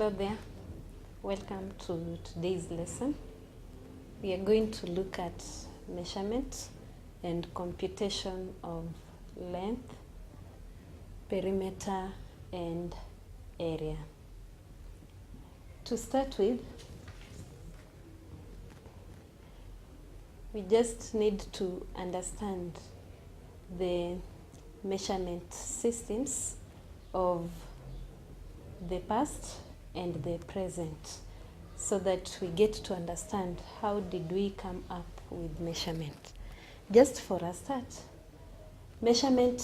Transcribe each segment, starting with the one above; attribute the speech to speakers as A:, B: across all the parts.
A: Hello there, welcome to today's lesson. We are going to look at measurement and computation of length, perimeter, and area. To start with, we just need to understand the measurement systems of the past and the present, so that we get to understand how did we come up with measurement. Just for a start, measurement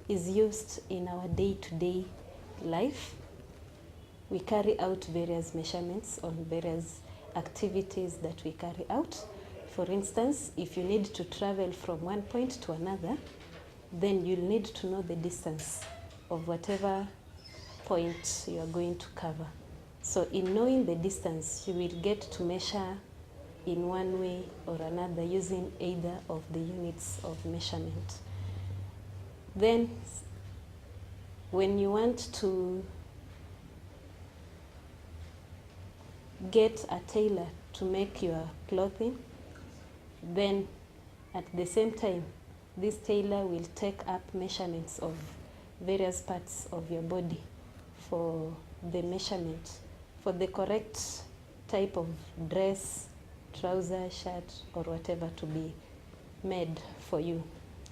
A: is used in our day-to-day life. We carry out various measurements on various activities that we carry out. For instance, if you need to travel from one point to another, then you'll need to know the distance of whatever point you are going to cover. So in knowing the distance, you will get to measure in one way or another using either of the units of measurement. Then when you want to get a tailor to make your clothing, then at the same time, this tailor will take up measurements of various parts of your body for the measurement, for the correct type of dress, trouser, shirt, or whatever to be made for you.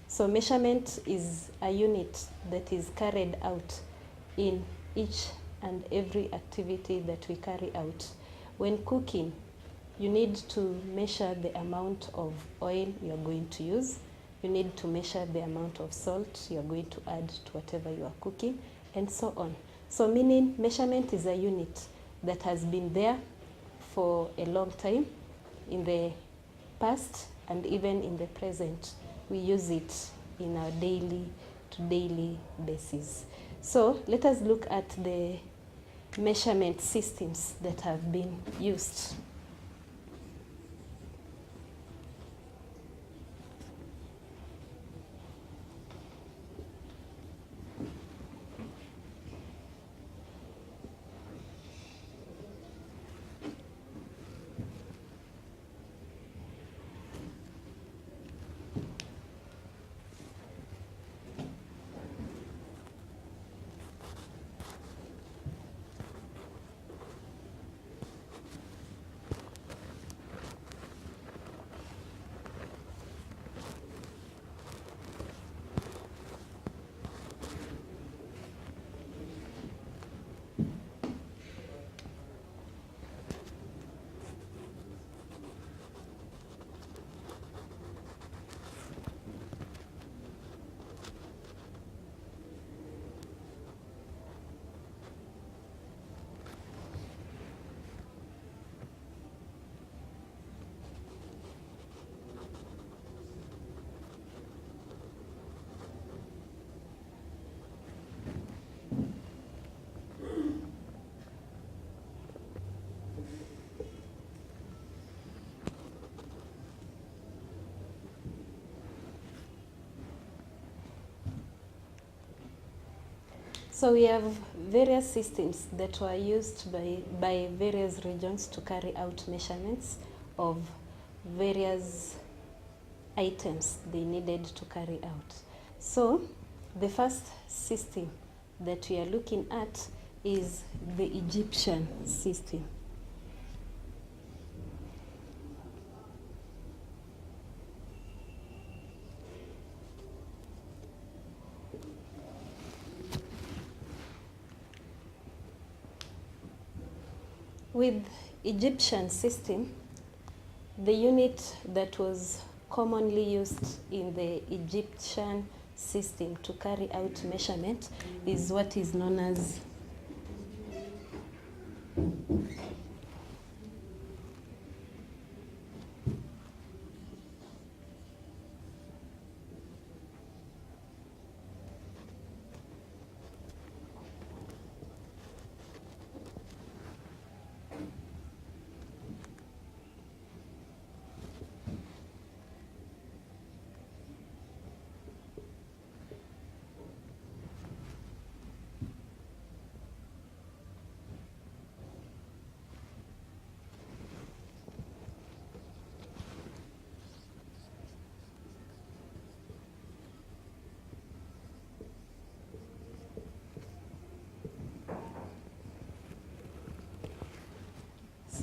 A: So measurement is a unit that is carried out in each and every activity that we carry out. When cooking, you need to measure the amount of oil you're going to use. You need to measure the amount of salt you're going to add to whatever you are cooking, and so on. So meaning measurement is a unit that has been there for a long time in the past and even in the present. We use it in our daily to daily basis. So let us look at the measurement systems that have been used. So we have various systems that were used by various regions to carry out measurements of various items they needed to carry out. So the first system that we are looking at is the Egyptian system. With Egyptian system, the unit that was commonly used in the Egyptian system to carry out measurement is what is known as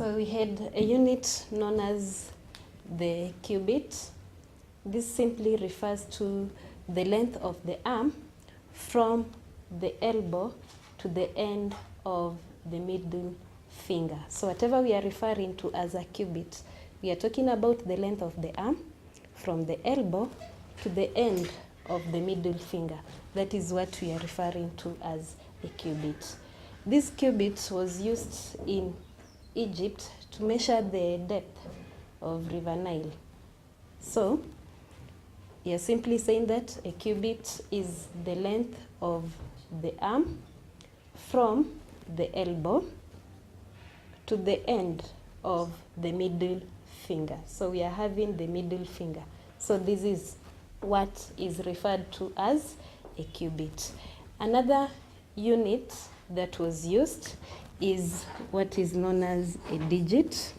A: So we had a unit known as the cubit. This simply refers to the length of the arm from the elbow to the end of the middle finger. So whatever we are referring to as a cubit, we are talking about the length of the arm from the elbow to the end of the middle finger. That is what we are referring to as a cubit. This cubit was used in Egypt to measure the depth of River Nile. So you're simply saying that a cubit is the length of the arm from the elbow to the end of the middle finger. So we are having the middle finger. So this is what is referred to as a cubit. Another unit that was used is what is known as a digit.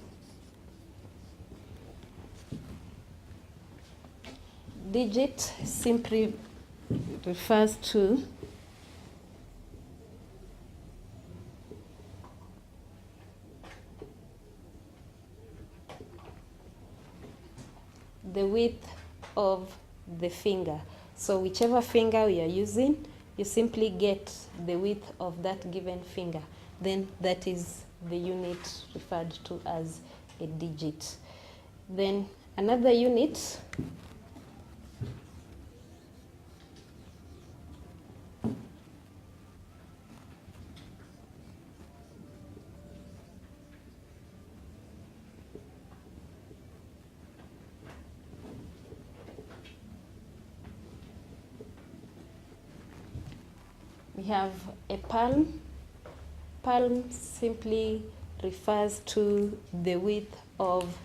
A: Digit simply refers to the width of the finger. So whichever finger we are using, you simply get the width of that given finger. Then that is the unit referred to as a digit. Then another unit we have a palm. Palm simply refers to the width of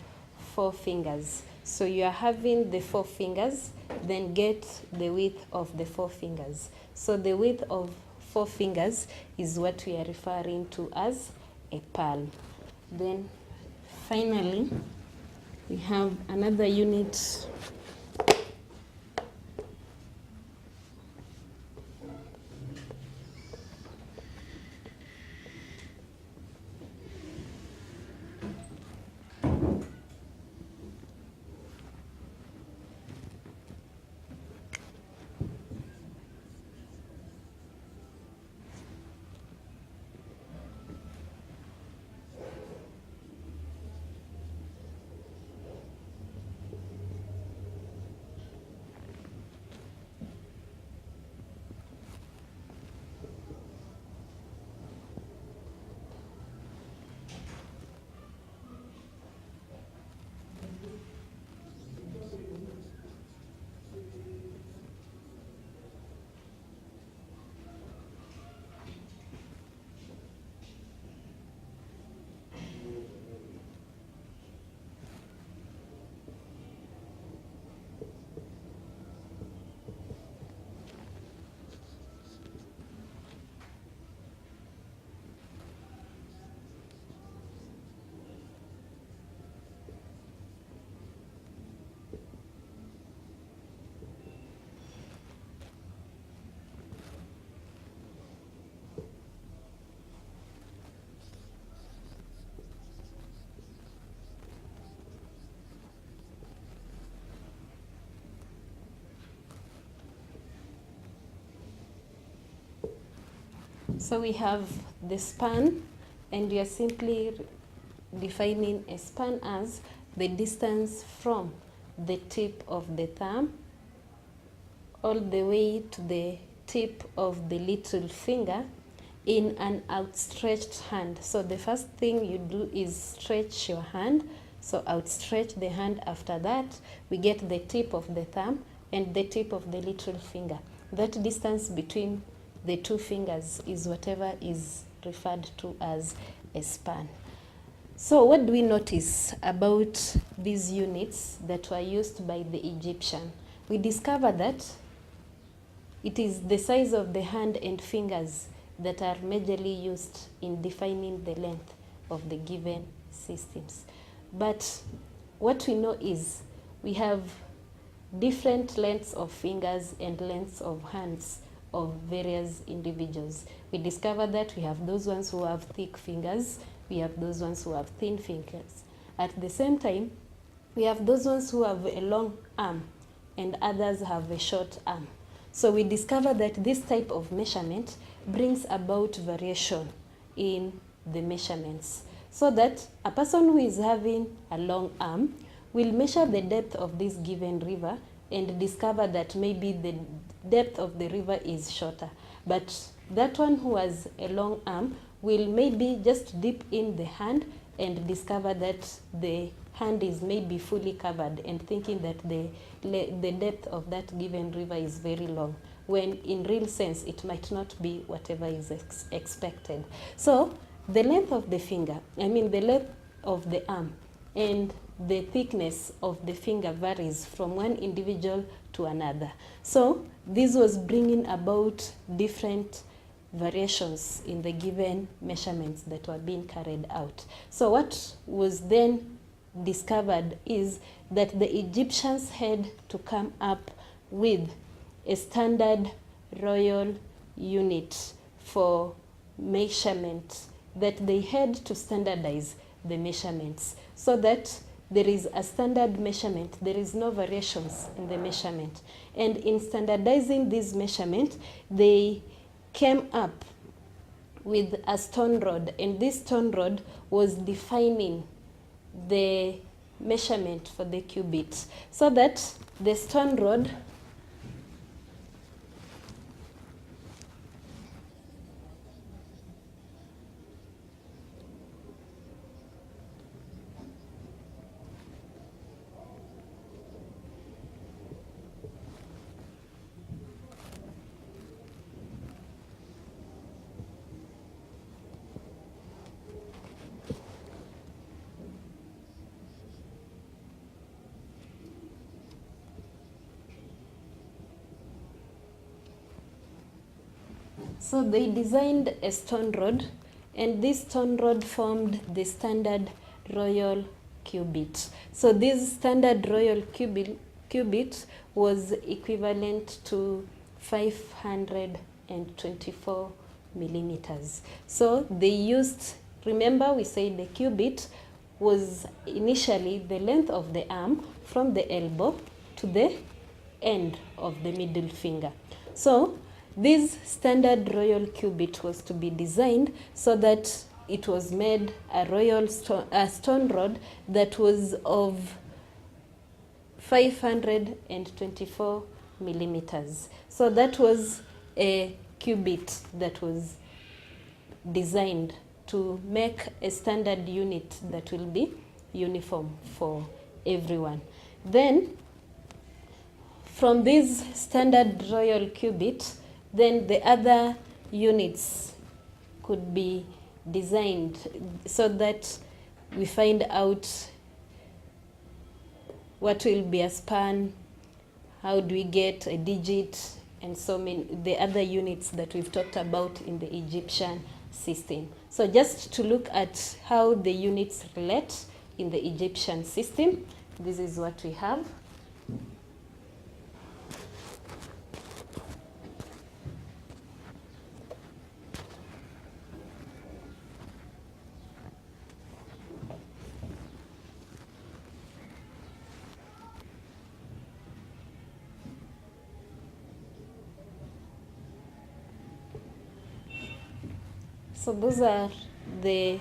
A: 4 fingers. So you are having the 4 fingers, then get the width of the 4 fingers. So the width of 4 fingers is what we are referring to as a palm. Then finally, we have another unit . So we have the span, and we are simply defining a span as the distance from the tip of the thumb all the way to the tip of the little finger in an outstretched hand. So the first thing you do is stretch your hand. So outstretch the hand. After that, we get the tip of the thumb and the tip of the little finger. That distance between the 2 fingers is whatever is referred to as a span. So what do we notice about these units that were used by the Egyptian? We discover that it is the size of the hand and fingers that are majorly used in defining the length of the given systems. But what we know is we have different lengths of fingers and lengths of hands of various individuals. We discover that we have those ones who have thick fingers, we have those ones who have thin fingers. At the same time, we have those ones who have a long arm and others have a short arm. So we discover that this type of measurement brings about variation in the measurements, so that a person who is having a long arm will measure the depth of this given river and discover that maybe the depth of the river is shorter. But that one who has a long arm will maybe just dip in the hand and discover that the hand is maybe fully covered and thinking that the depth of that given river is very long, when in real sense it might not be whatever is expected. So the length of the finger, the length of the arm and the thickness of the finger varies from one individual to another. So this was bringing about different variations in the given measurements that were being carried out. So what was then discovered is that the Egyptians had to come up with a standard royal unit for measurement, that they had to standardize the measurements so that there is a standard measurement, there is no variations in the measurement. And in standardizing this measurement, they came up with a stone rod, and this stone rod was defining the measurement for the cubit, so that the stone rod So they designed a stone rod, and this stone rod formed the standard royal cubit. So this standard royal cubit was equivalent to 524 millimeters. So they used, remember we said the cubit was initially the length of the arm from the elbow to the end of the middle finger. So this standard royal cubit was to be designed so that it was made a stone rod that was of 524 millimeters. So that was a cubit that was designed to make a standard unit that will be uniform for everyone. Then from this standard royal cubit, then the other units could be designed so that we find out what will be a span, how do we get a digit, and so many the other units that we've talked about in the Egyptian system. So just to look at how the units relate in the Egyptian system, this is what we have. So those are the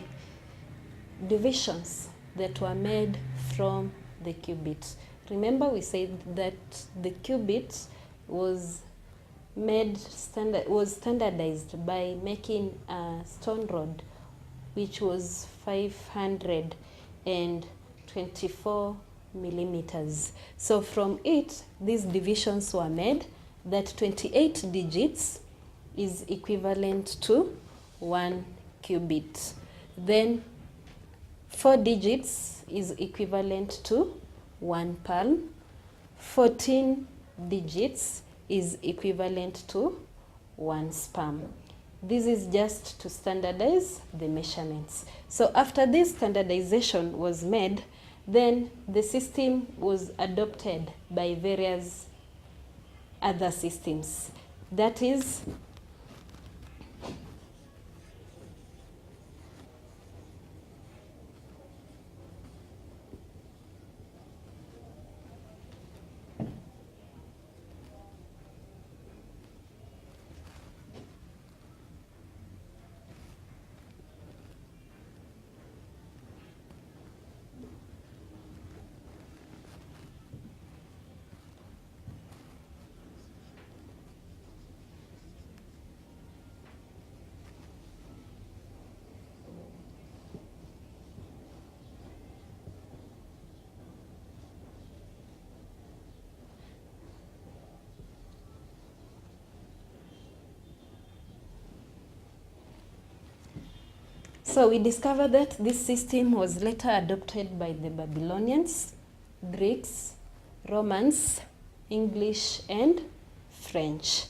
A: divisions that were made from the cubit. Remember we said that the cubit was standardized by making a stone rod which was 524 millimeters. So from it, these divisions were made, that 28 digits is equivalent to 1 cubit. Then 4 digits is equivalent to 1 palm. 14 digits is equivalent to 1 span. This is just to standardize the measurements. So after this standardization was made, then the system was adopted by various other systems. That is, So we discovered that this system was later adopted by the Babylonians, Greeks, Romans, English, and French.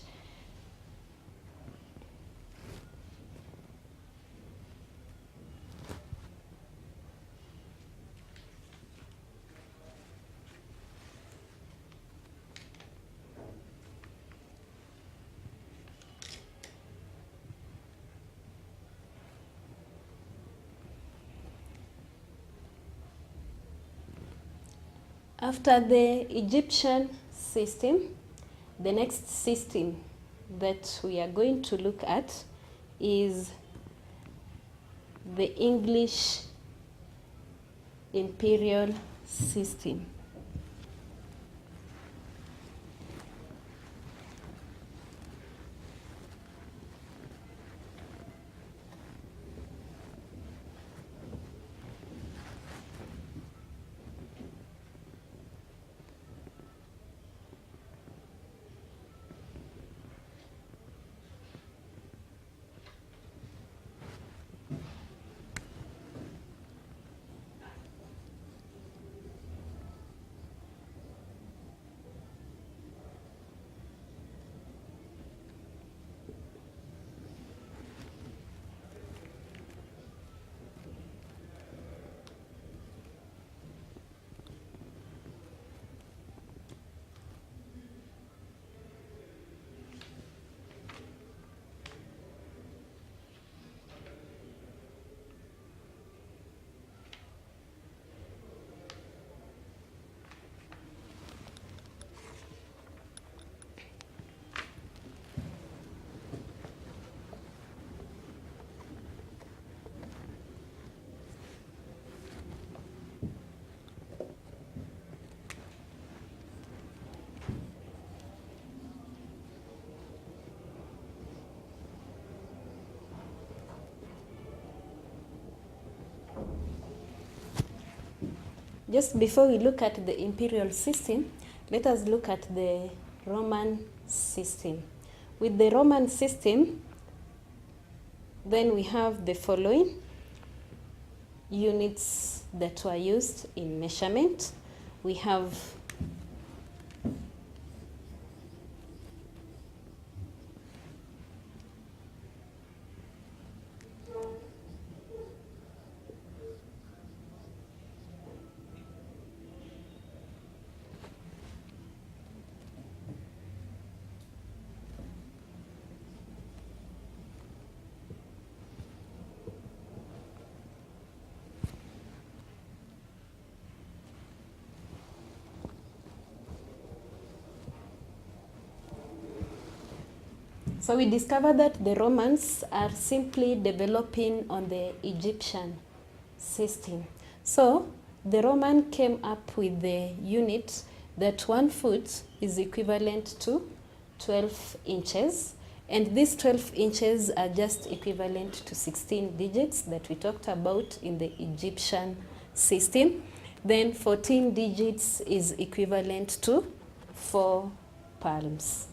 A: After the Egyptian system, the next system that we are going to look at is the English Imperial System. Just before we look at the imperial system, let us look at the Roman system. With the Roman system, then we have the following units that were used in measurement. We have So we discovered that the Romans are simply developing on the Egyptian system. So the Roman came up with the unit that 1 foot is equivalent to 12 inches. And these 12 inches are just equivalent to 16 digits that we talked about in the Egyptian system. Then 14 digits is equivalent to 4 palms.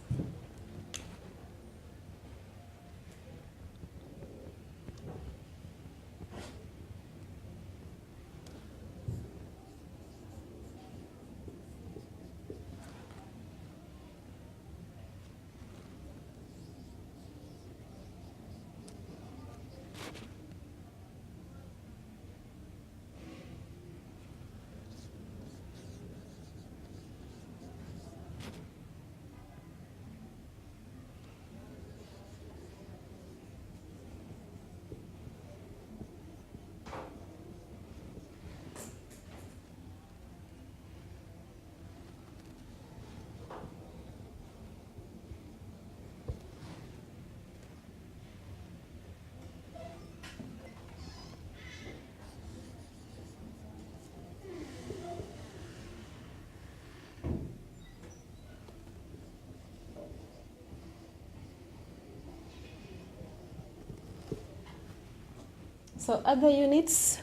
A: So other units,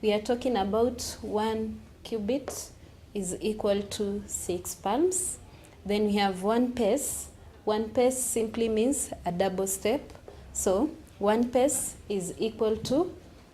A: we are talking about 1 cubit is equal to 6 palms. Then we have 1 pace. 1 pace simply means a double step. So 1 pace is equal to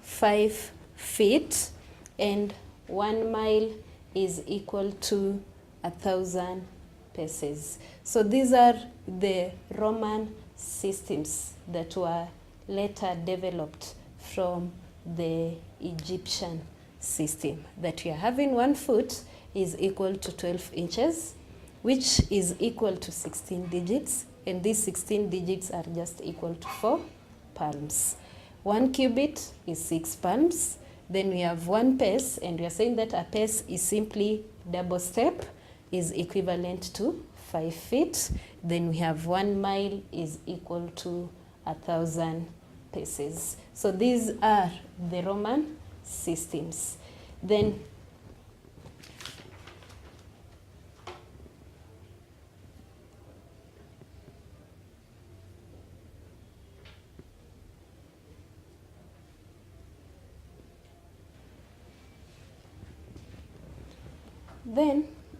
A: 5 feet, and 1 mile is equal to 1,000 paces. So these are the Roman systems that were later developed from the Egyptian system. That we are having 1 foot is equal to 12 inches, which is equal to 16 digits, and these 16 digits are just equal to 4 palms. 1 cubit is 6 palms. Then we have 1 pace, and we are saying that a pace is simply double step, is equivalent to 5 feet. Then we have 1 mile is equal to 1,000 paces. So these are the Roman systems. Then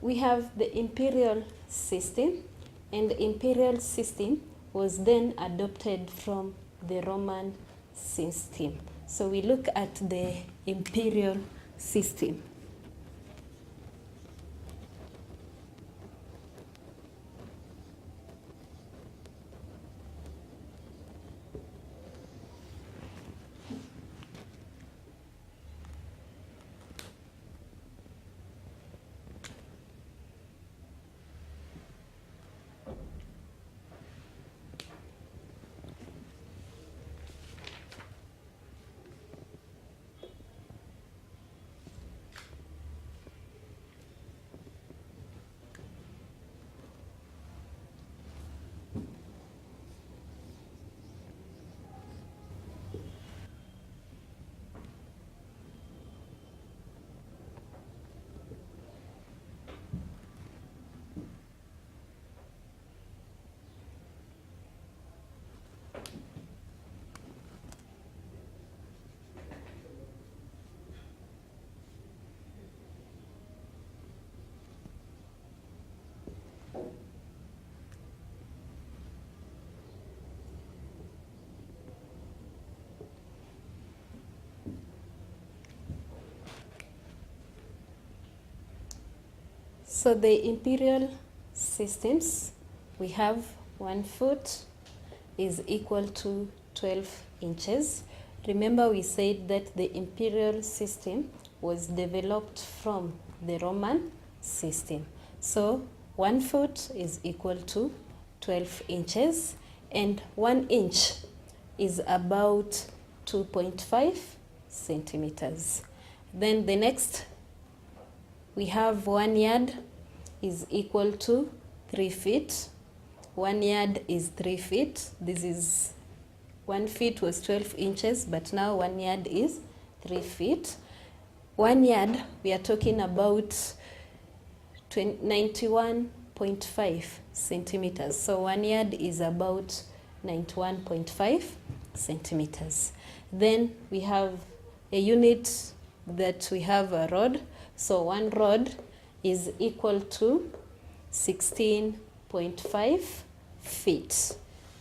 A: we have the imperial system, and the imperial system was then adopted from the Roman system. So we look at the imperial system. So the imperial systems, we have 1 foot is equal to 12 inches. Remember we said that the imperial system was developed from the Roman system. So 1 foot is equal to 12 inches, and 1 inch is about 2.5 centimeters. Then the next, we have 1 yard is equal to 3 feet. 1 yard is 3 feet. This is 1 feet was 12 inches, but now 1 yard is 3 feet. 1 yard, we are talking about 91.5 centimeters. So 1 yard is about 91.5 centimeters. Then we have a unit that we have a rod. So 1 rod is equal to 16.5 feet.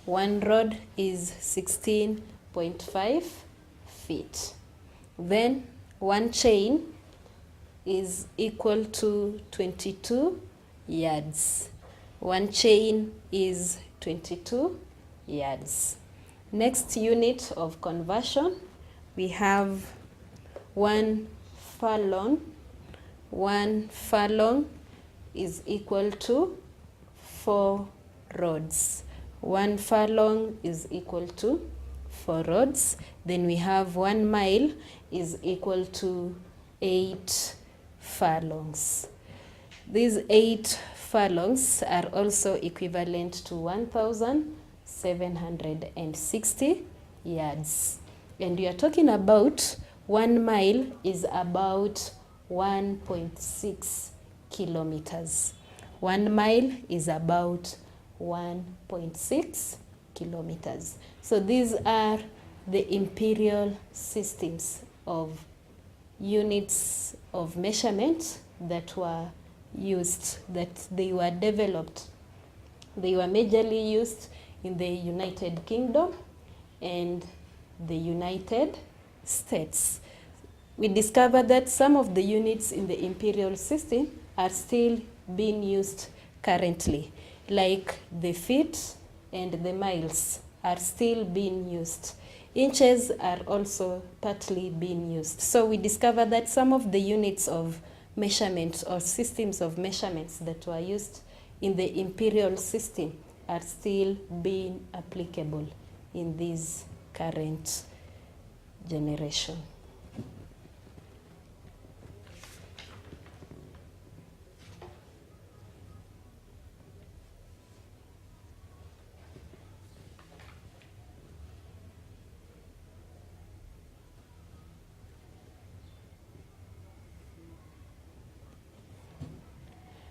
A: 1 rod is 16.5 feet. Then 1 chain is equal to 22 yards. 1 chain is 22 yards. Next unit of conversion, we have 1 furlong. 1 furlong is equal to 4 rods. 1 furlong is equal to 4 rods. Then we have 1 mile is equal to 8 furlongs. These 8 furlongs are also equivalent to 1,760 yards. And we are talking about 1 mile is about 1.6 kilometers. 1 mile is about 1.6 kilometers. So these are the imperial systems of units of measurement that were used, that they were developed. They were majorly used in the United Kingdom and the United states. We discovered that some of the units in the imperial system are still being used currently, like the feet and the miles are still being used. Inches are also partly being used. So we discovered that some of the units of measurement or systems of measurements that were used in the imperial system are still being applicable in this current generation.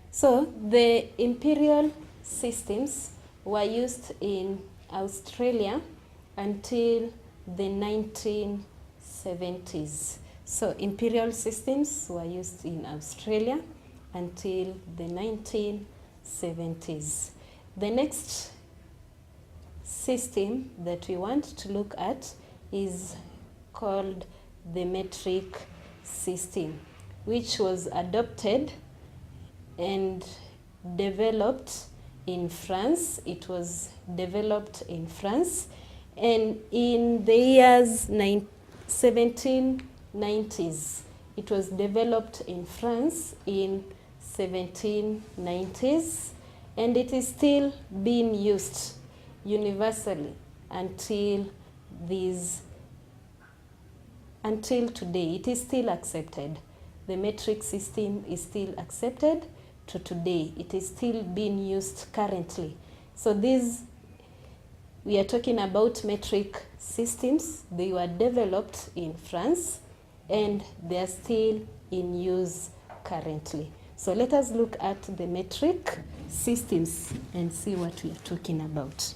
A: So the imperial systems were used in Australia until the 1970s. So imperial systems were used in Australia until the 1970s. The next system that we want to look at is called the metric system, which was adopted and developed in France. It was developed in France, and in the years 1790s, it was developed in France in 1790s, and it is still being used universally until today. It is still accepted. The metric system is still accepted to today. It is still being used currently. So we are talking about metric systems. They were developed in France and they are still in use currently. So let us look at the metric systems and see what we are talking about.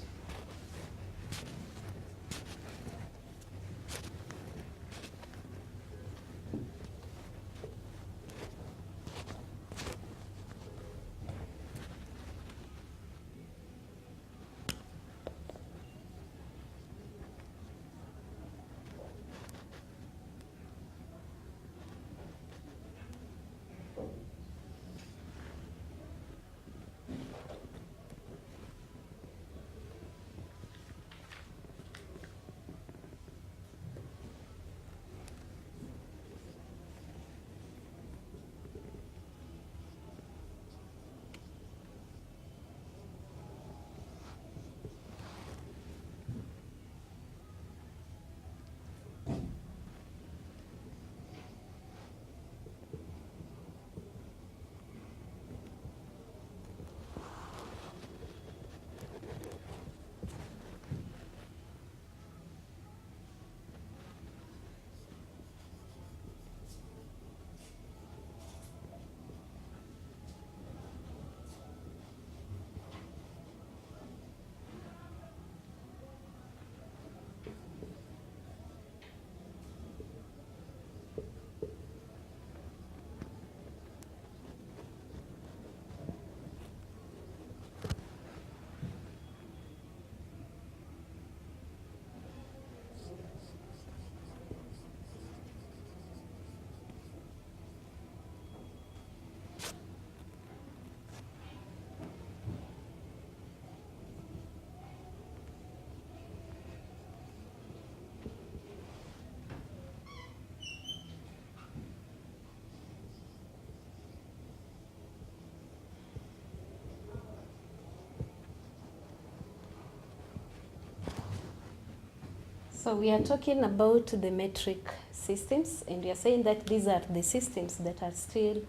A: So we are talking about the metric systems, and we are saying that these are the systems that are still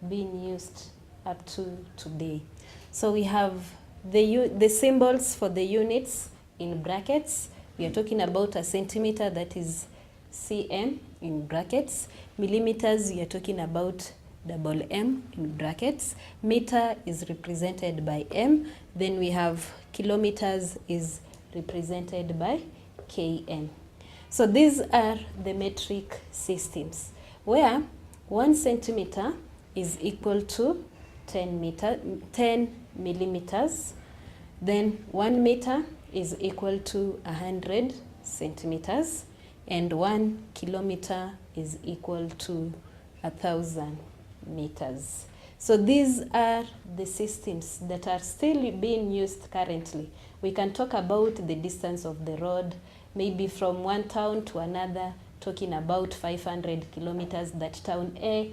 A: being used up to today. So we have the symbols for the units in brackets. We are talking about a centimeter, that is cm in brackets. Millimeters, we are talking about double M in brackets. Meter is represented by M. Then we have kilometers is represented by km. So these are the metric systems, where 1 centimeter is equal to 10 millimeters. Then 1 meter is equal to 100 centimeters. and 1 kilometer is equal to 1,000 meters. So these are the systems that are still being used currently. We can talk about the distance of the road, maybe from one town to another, talking about 500 kilometers, that town A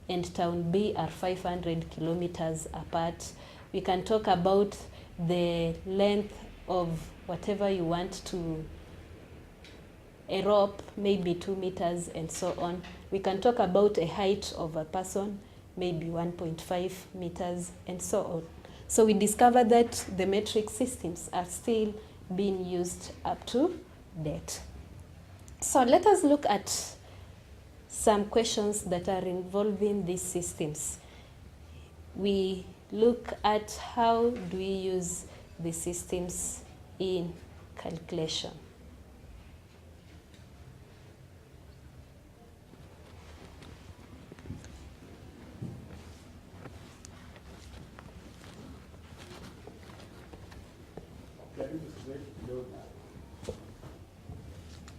A: and town B are 500 kilometers apart. We can talk about the length of whatever you want to, a rope, maybe 2 meters and so on. We can talk about a height of a person, maybe 1.5 meters and so on. So we discovered that the metric systems are still being used up to date. So let us look at some questions that are involving these systems. We look at how do we use the systems in calculation.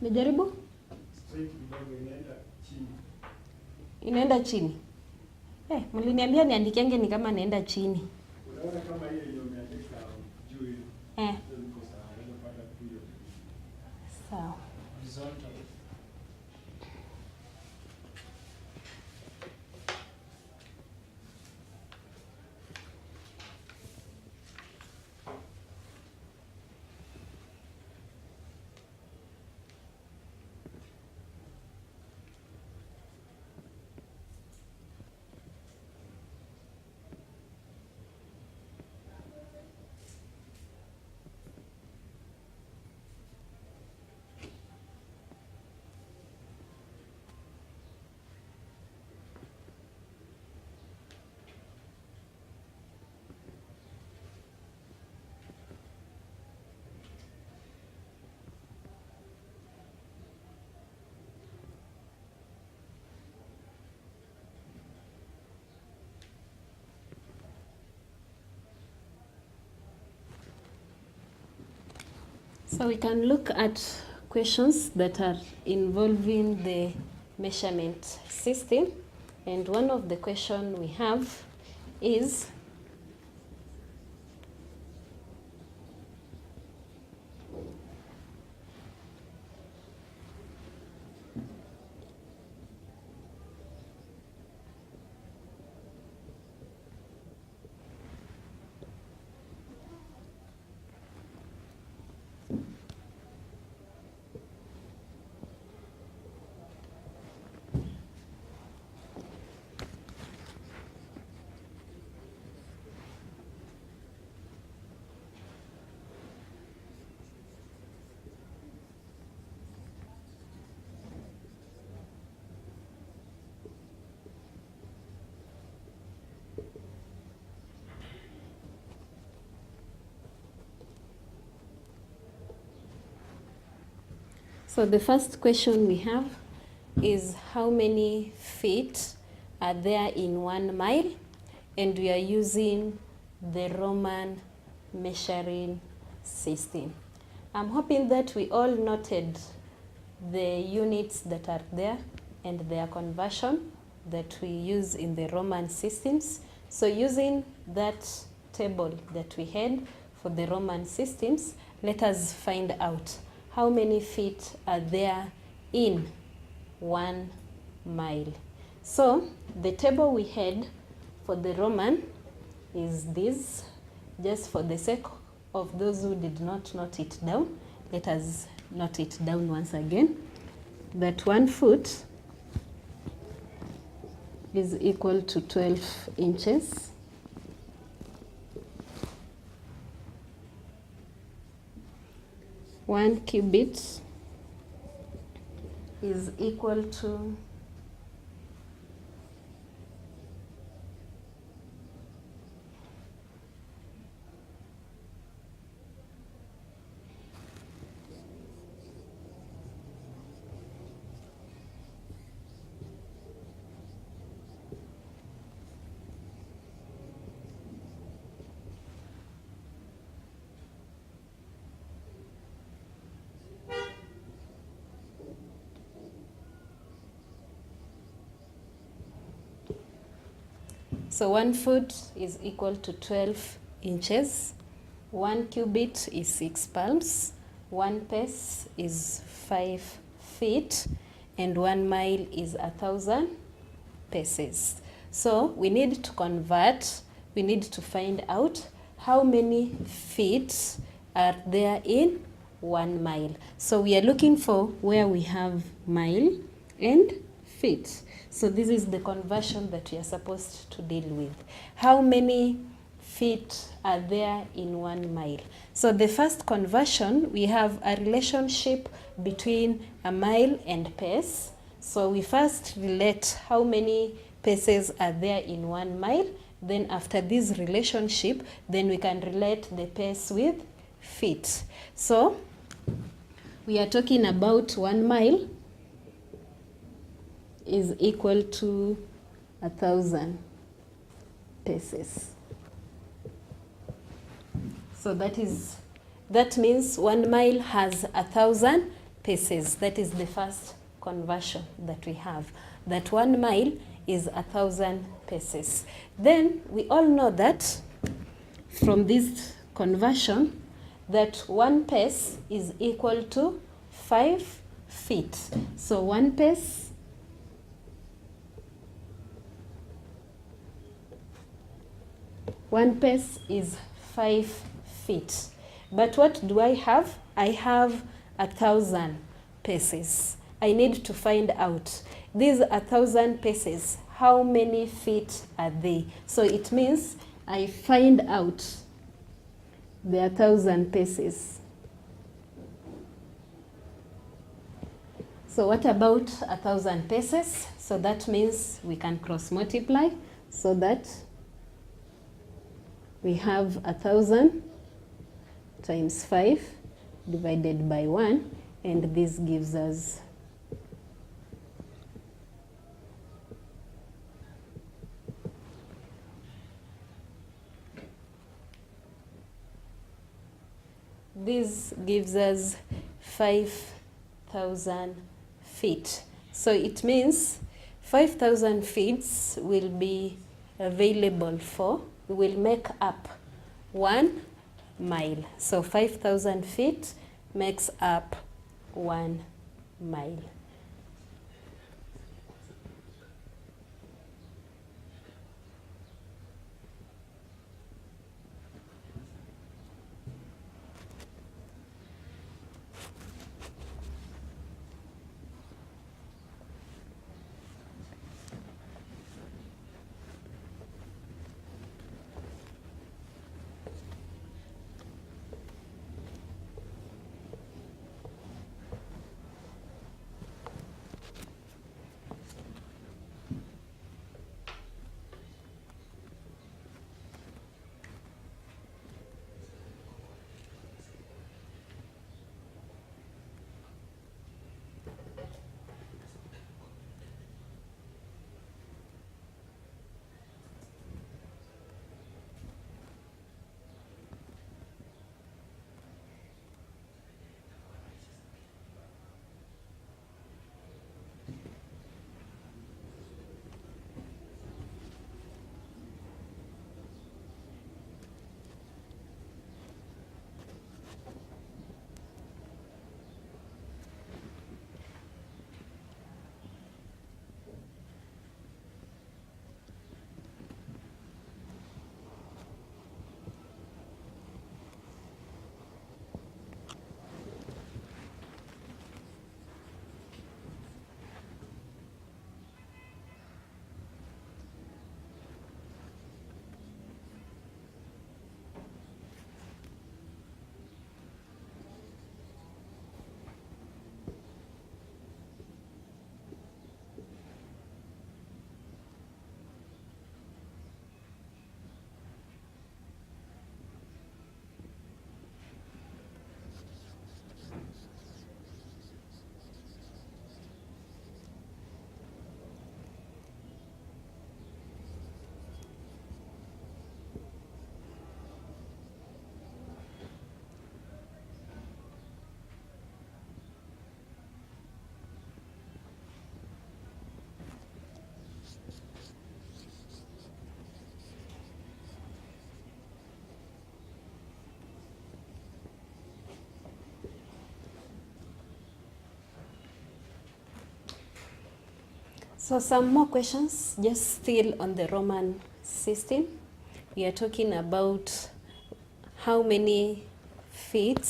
A: Mejaribu? Inaenda chini. Mliniambia niandikenge ni kama naenda chini.
B: Unaona kama hiyo imeandika juu hiyo.
A: Sawa. So we can look at questions that are involving the measurement system. And one of the questions we have is, so the first question we have is how many feet are there in 1 mile? And we are using the Roman measuring system. I'm hoping that we all noted the units that are there and their conversion that we use in the Roman systems. So using that table that we had for the Roman systems, let us find out how many feet are there in 1 mile. So the table we had for the Roman is this. Just for the sake of those who did not note it down, let us note it down once again. That 1 foot is equal to 12 inches. One cubit is equal to 1 So 1 foot is equal to 12 inches. 1 cubit is 6 palms. 1 pace is 5 feet. And 1 mile is 1,000 paces. So we need to convert, we need to find out how many feet are there in 1 mile. So we are looking for where we have mile and feet. So this is the conversion that we are supposed to deal with. How many feet are there in 1 mile? So the first conversion, we have a relationship between a mile and pace. So we first relate how many paces are there in 1 mile. Then after this relationship, then we can relate the pace with feet. So we are talking about 1 mile is equal to 1,000 paces. So that means 1 mile has 1,000 paces. That is the first conversion that we have. That 1 mile is 1,000 paces. Then we all know that from this conversion that 1 pace is equal to 5 feet. So 1 pace is 5 feet. But what do I have? I have 1,000 paces. I need to find out these 1,000 paces, how many feet are they? So it means I find out the 1,000 paces. So what about 1,000 paces? So that means we can cross multiply so that we have 1,000 times 5 divided by 1, and this gives us this gives us 5,000 feet. So it means 5,000 feet will be available for, will make up 1 mile. So 5,000 feet makes up 1 mile. So some more questions, just still on the Roman system. We are talking about how many feet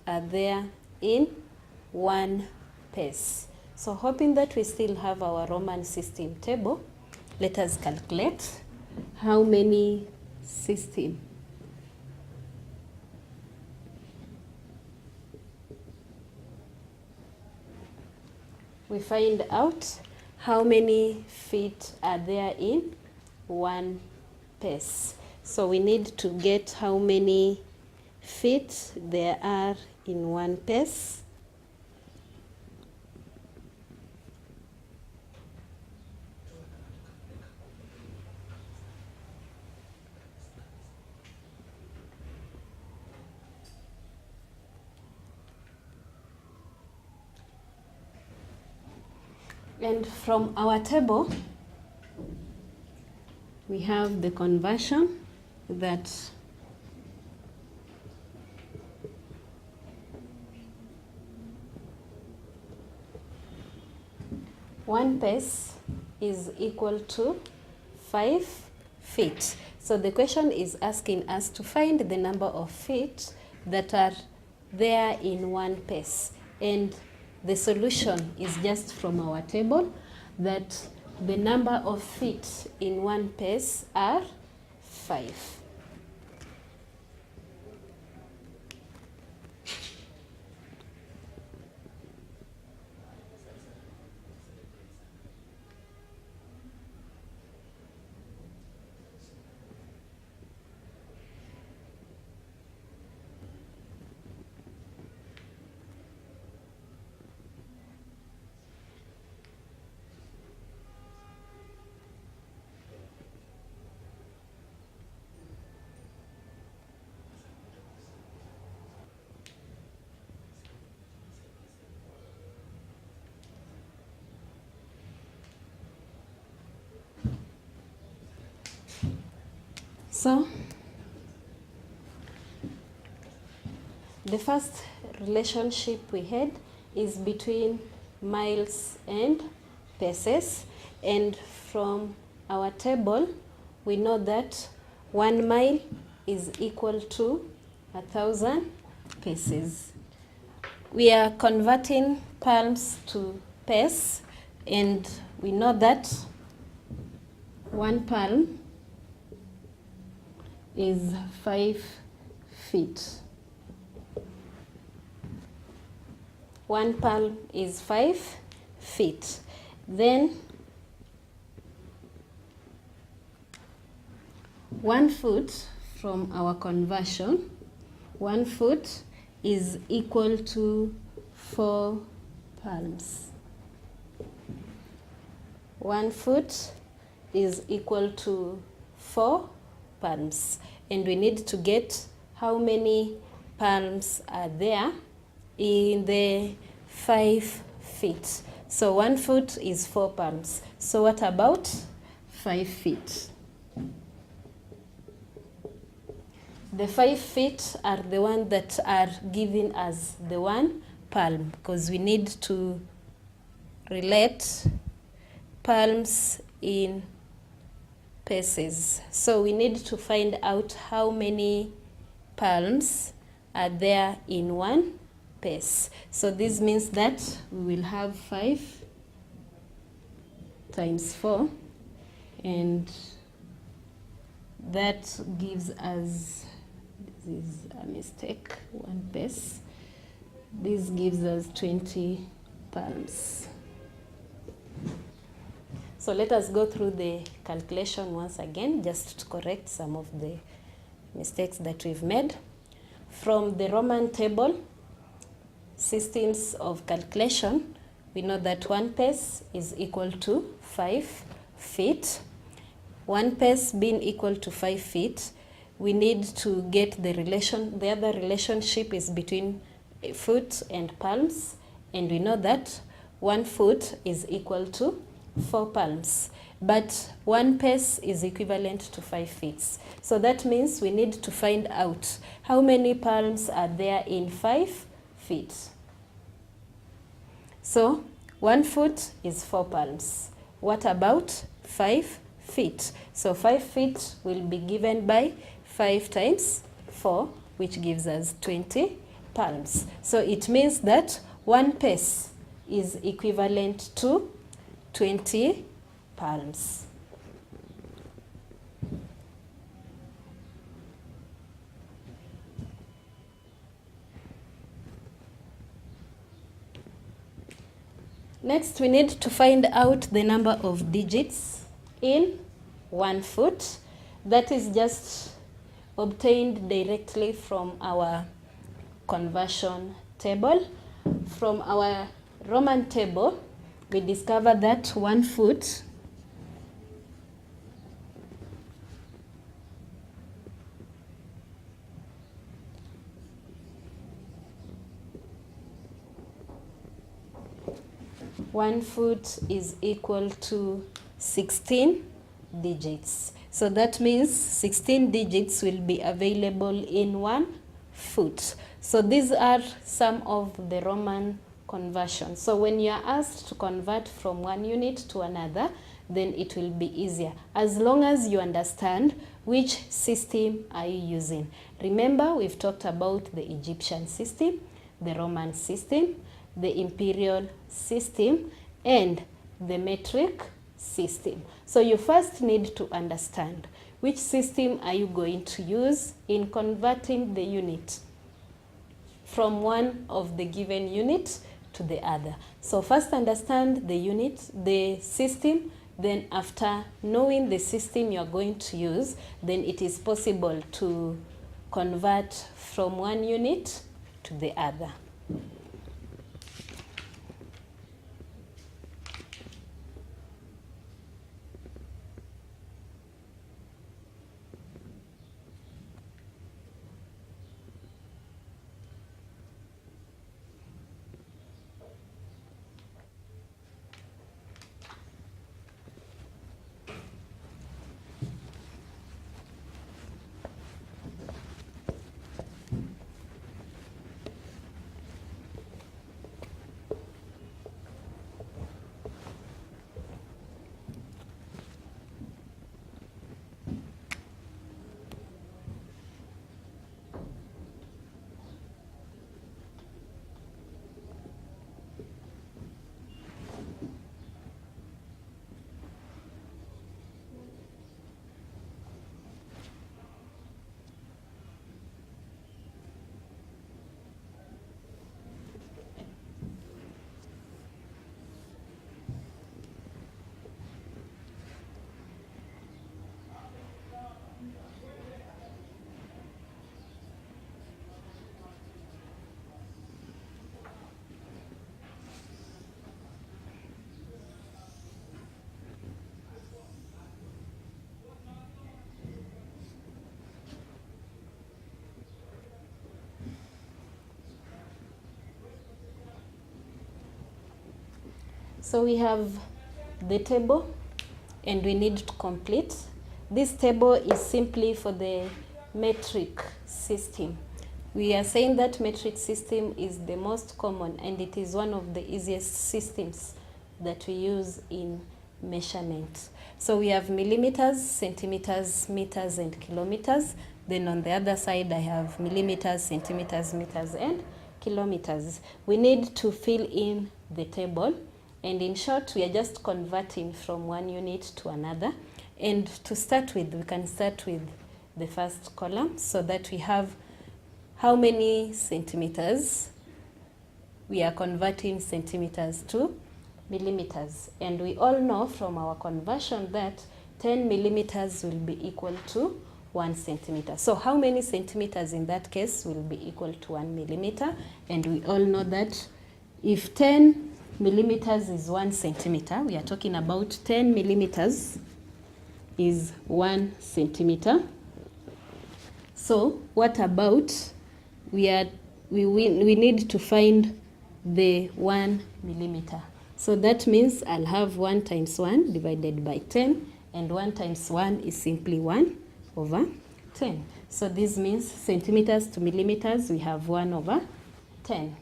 A: are there in one pace. So hoping that we still have our Roman system table, let us calculate how many system. We find out how many feet are there in one pace. So we need to get how many feet there are in one pace. And from our table, we have the conversion that one pace is equal to 5 feet. So the question is asking us to find the number of feet that are there in one pace. And the solution is just from our table that the number of feet in one pace are 5. So the first relationship we had is between miles and paces, and from our table we know that 1 mile is equal to 1,000 paces. We are converting palms to pace, and we know that 1 palm is 5 feet. 1 palm is 5 feet. Then 1 foot from our conversion, 1 foot is equal to 4 palms. 1 foot is equal to 4 palms, and we need to get how many palms are there in the 5 feet. So 1 foot is 4 palms. So what about 5 feet? The 5 feet are the ones that are given as the 1 palm, because we need to relate palms in paces. So we need to find out how many palms are there in 1 pace. So this means that we will have 5 times 4, and that gives us, this is a mistake, 1 pace. This gives us 20 palms. So let us go through the calculation once again, just to correct some of the mistakes that we've made. From the Roman table, systems of calculation, we know that 1 pace is equal to 5 feet. 1 pace being equal to 5 feet, we need to get the relation. The other relationship is between foot and palms, and we know that 1 foot is equal to 4 palms, but 1 pace is equivalent to 5 feet. So that means we need to find out how many palms are there in 5 feet. So 1 foot is 4 palms. What about 5 feet? So 5 feet will be given by 5 times 4, which gives us 20 palms. So it means that 1 pace is equivalent to 20 palms. Next, we need to find out the number of digits in 1 foot. That is just obtained directly from our conversion table. From our Roman table, we discover that 1 foot is equal to 16 digits. So that means 16 digits will be available in 1 foot. So these are some of the Roman conversions. So when you are asked to convert from one unit to another, then it will be easier, as long as you understand which system are you using. Remember, we've talked about the Egyptian system, the Roman system, the Imperial System, and the metric system. So you first need to understand which system are you going to use in converting the unit from one of the given unit to the other. So first understand the unit, the system, then after knowing the system you are going to use, then it is possible to convert from one unit to the other. So we have the table and we need to complete. This table is simply for the metric system. We are saying that metric system is the most common and it is one of the easiest systems that we use in measurement. So we have millimeters, centimeters, meters, and kilometers. Then on the other side, I have millimeters, centimeters, meters, and kilometers. We need to fill in the table. And in short, we are just converting from one unit to another. And to start with, we can start with the first column so that we have how many centimeters. We are converting centimeters to millimeters. And we all know from our conversion that 10 millimeters will be equal to 1 centimeter. So how many centimeters in that case will be equal to 1 millimeter? And we all know that if 10 millimeters is 1 centimeter, we are talking about 10 millimeters is 1 centimeter. So what about we need to find the 1 millimeter. So that means I'll have 1 times 1 divided by 10, and 1 times 1 is simply 1 over 10. So this means centimeters to millimeters, we have 1 over 10.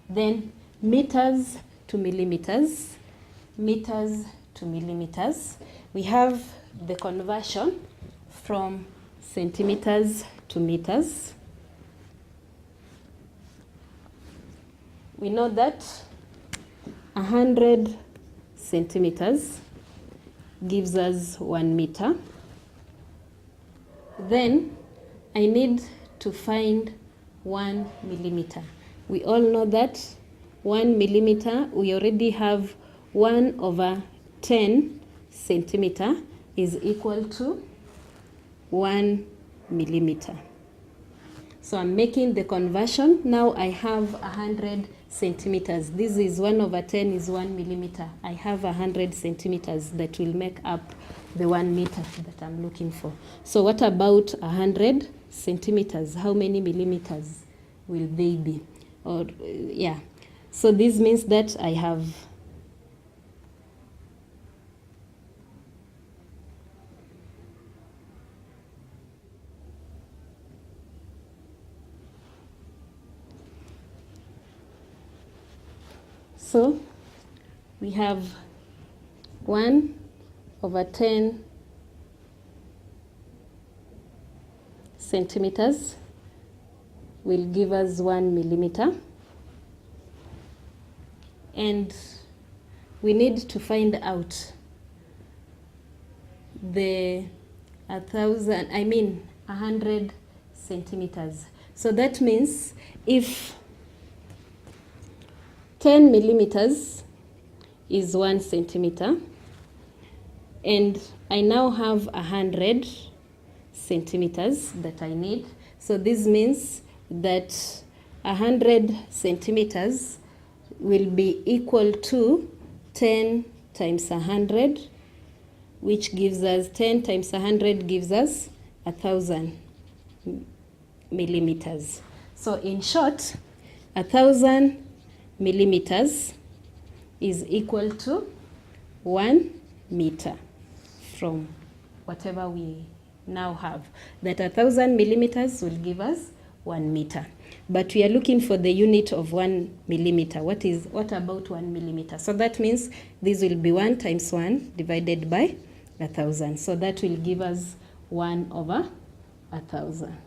A: Then meters to millimeters, meters to millimeters. We have the conversion from centimeters to meters. We know that 100 centimeters gives us 1 meter. Then I need to find 1 millimeter. We all know that 1 millimeter, we already have 1/10 centimeter is equal to 1 millimeter. So I'm making the conversion. Now I have 100 centimeters. This is 1/10 is 1 millimeter. I have 100 centimeters that will make up the 1 meter that I'm looking for. So what about 100 centimeters? How many millimeters will they be? Or yeah. So this means that I have so we have 1/10 centimeters will give us 1 millimeter. And we need to find out the 100 centimeters. So that means if 10 millimeters is 1 centimeter, and I now have 100 centimeters that I need. So this means that 100 centimeters will be equal to 10 times 100, which gives us 10 times 100 gives us 1,000 millimeters. So in short, 1,000 millimeters is equal to 1 meter from whatever we now have. That 1,000 millimeters will give us 1 meter. But we are looking for the unit of 1 millimeter. What about 1 millimeter? So that means this will be 1 times 1 divided by 1,000. So that will give us 1/1,000.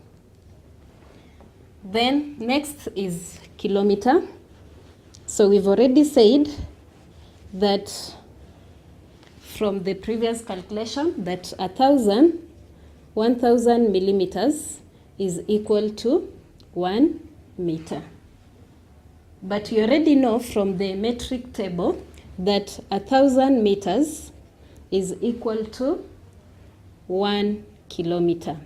A: Then next is kilometer. So we've already said that from the previous calculation that 1,000 millimeters is equal to 1 meter. But we already know from the metric table that 1,000 meters is equal to 1 kilometer.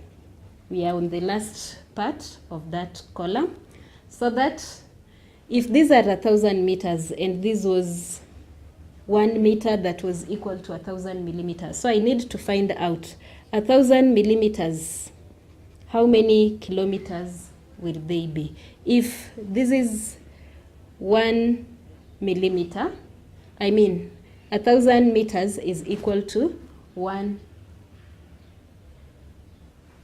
A: We are on the last part of that column. So that if these are 1,000 meters and this was 1 meter, that was equal to 1,000 millimeters. So I need to find out 1,000 millimeters, how many kilometers will they be? If this is 1 millimeter, 1,000 meters is equal to 1.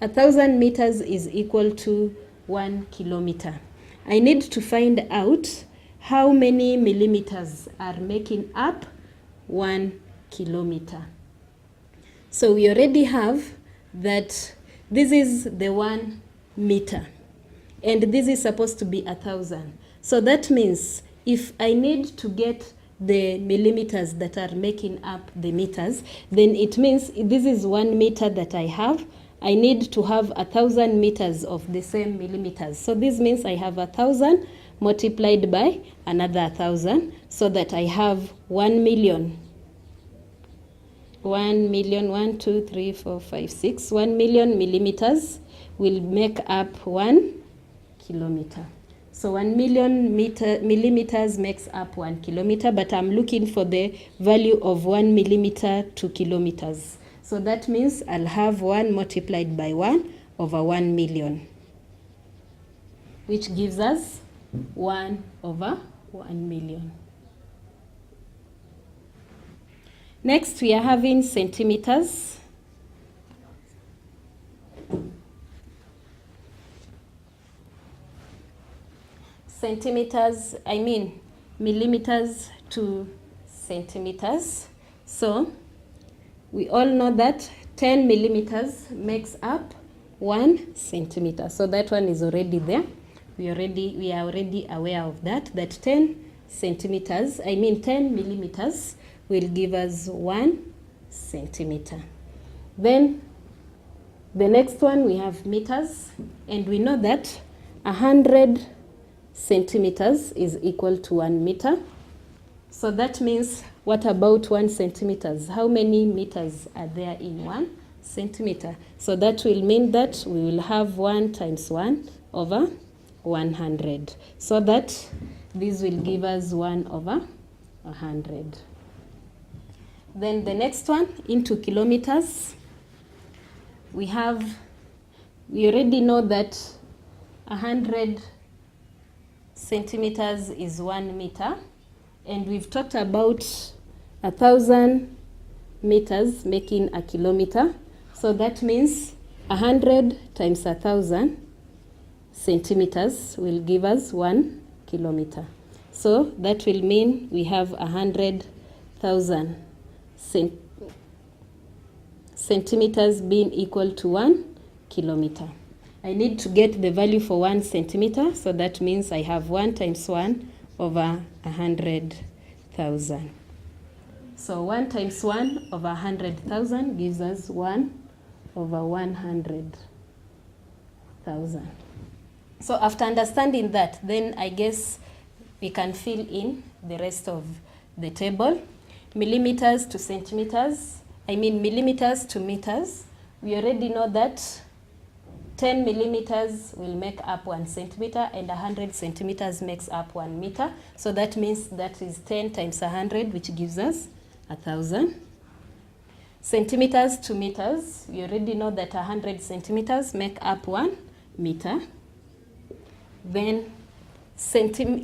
A: 1,000 meters is equal to 1 kilometer. I need to find out how many millimeters are making up 1 kilometer. So we already have that this is the 1 meter. And this is supposed to be 1,000. So that means if I need to get the millimeters that are making up the meters, then it means this is 1 meter that I have. I need to have 1,000 meters of the same millimeters. So this means I have 1,000 multiplied by another 1,000, so that I have 1 million. 1 million, 1, 2, 3, 4, 5, 6. 1 million millimeters will make up 1 kilometer. So 1 million millimeters makes up 1 kilometer, but I'm looking for the value of 1 millimeter to kilometers. So that means I'll have 1 multiplied by 1 over 1 million, which gives us 1 over 1 million. Next, we are having centimeters. Centimeters, millimeters 2 centimeters. So we all know that 10 millimeters makes up 1 centimeter. So that one is already there. We are already aware of that 10 centimeters, 10 millimeters will give us 1 centimeter. Then the next one we have meters, and we know that 100 centimeters is equal to 1 meter. So that means, what about 1 centimeters? How many meters are there in 1 centimeter? So that will mean that we will have 1 times 1 over 100. So that this will give us 1 over 100. Then the next one, into kilometers, we already know that 100 centimeters is 1 meter. And we've talked about 1,000 meters making a kilometer. So that means 100 times 1,000 centimeters will give us 1 kilometer. So that will mean we have 100,000 centimeters being equal to 1 kilometer. I need to get the value for 1 centimeter. So that means I have 1 times 1 over 100,000. So 1 times 1 over 100,000 gives us 1 over 100,000. So after understanding that, then I guess we can fill in the rest of the table. Millimeters to centimeters, millimeters to meters. We already know that 10 millimeters will make up 1 centimeter, and 100 centimeters makes up 1 meter. So that means that is 10 times 100, which gives us 1,000. Centimeters to meters, we already know that 100 centimeters make up 1 meter. Then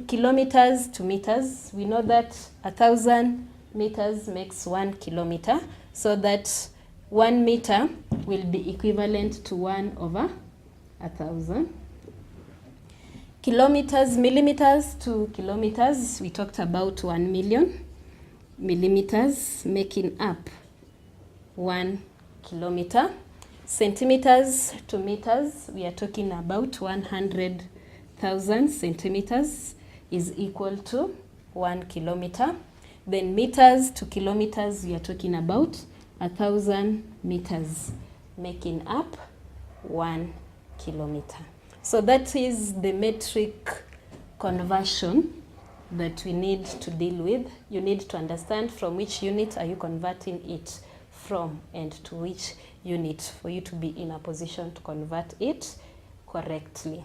A: kilometers to meters, we know that 1,000 meters makes 1 kilometer. So that 1 meter will be equivalent to 1 over 1,000. Kilometers, millimeters to kilometers, we talked about 1 million millimeters making up 1 kilometer. Centimeters to meters, we are talking about 100,000 centimeters is equal to 1 kilometer. Then meters to kilometers, we are talking about 1,000 meters making up 1 kilometer. So that is the metric conversion that we need to deal with. You need to understand from which unit are you converting it from and to which unit for you to be in a position to convert it correctly.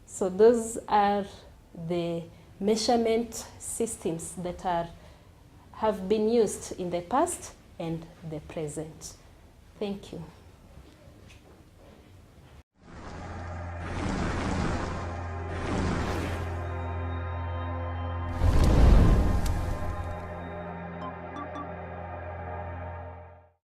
A: So those are the measurement systems that have been used in the past and the present. Thank you.